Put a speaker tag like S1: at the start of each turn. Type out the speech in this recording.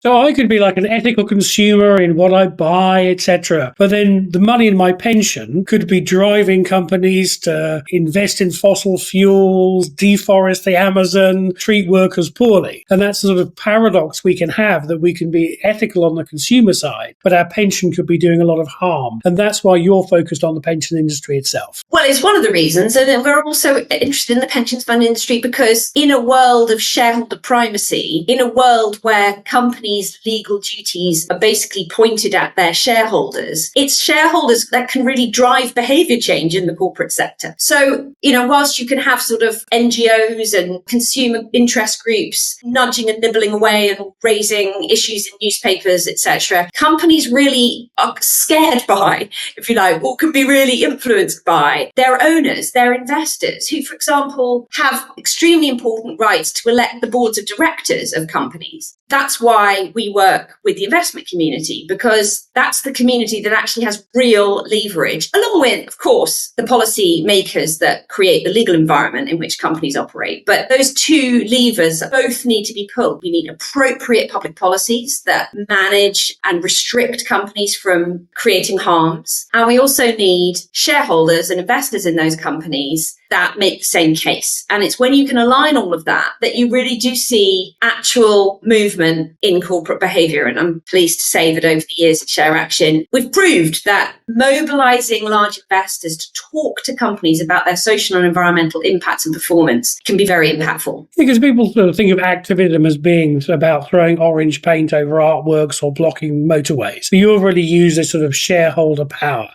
S1: So I could be like an ethical consumer in what I buy, etc. But then the money in my pension could be driving companies to invest in fossil fuels, deforest the Amazon, treat workers poorly. And that's the sort of paradox we can have, that we can be ethical on the consumer side, but our pension could be doing a lot of harm. And that's why you're focused on the pension industry itself.
S2: Well, it's one of the reasons. And then we're also interested in the pensions fund industry because in a world of shareholder primacy, in a world where companies' legal duties are basically pointed at their shareholders, it's shareholders that can really drive behavior change in the corporate sector. So, whilst you can have sort of NGOs and consumer interest groups nudging and nibbling away and raising issues in newspapers, etc., companies really are scared by, if you like, or can be really influenced by their owners, their investors, who, for example, have extremely important rights to elect the boards of directors of companies. That's why we work with the investment community, because that's the community that actually has real leverage, along with, of course, the policy makers that create the legal environment in which companies operate. But those two levers both need to be pulled. We need appropriate public policies that manage and restrict companies from creating harms. And we also need shareholders and investors in those companies that make the same case. And it's when you can align all of that that you really do see actual movement in corporate behaviour. And I'm pleased to say that over the years at Share Action, we've proved that mobilising large investors to talk to companies about their social and environmental impacts and performance can be very impactful.
S1: Because people sort of think of activism as being about throwing orange paint over artworks or blocking motorways. So you've really used this sort of shareholder power.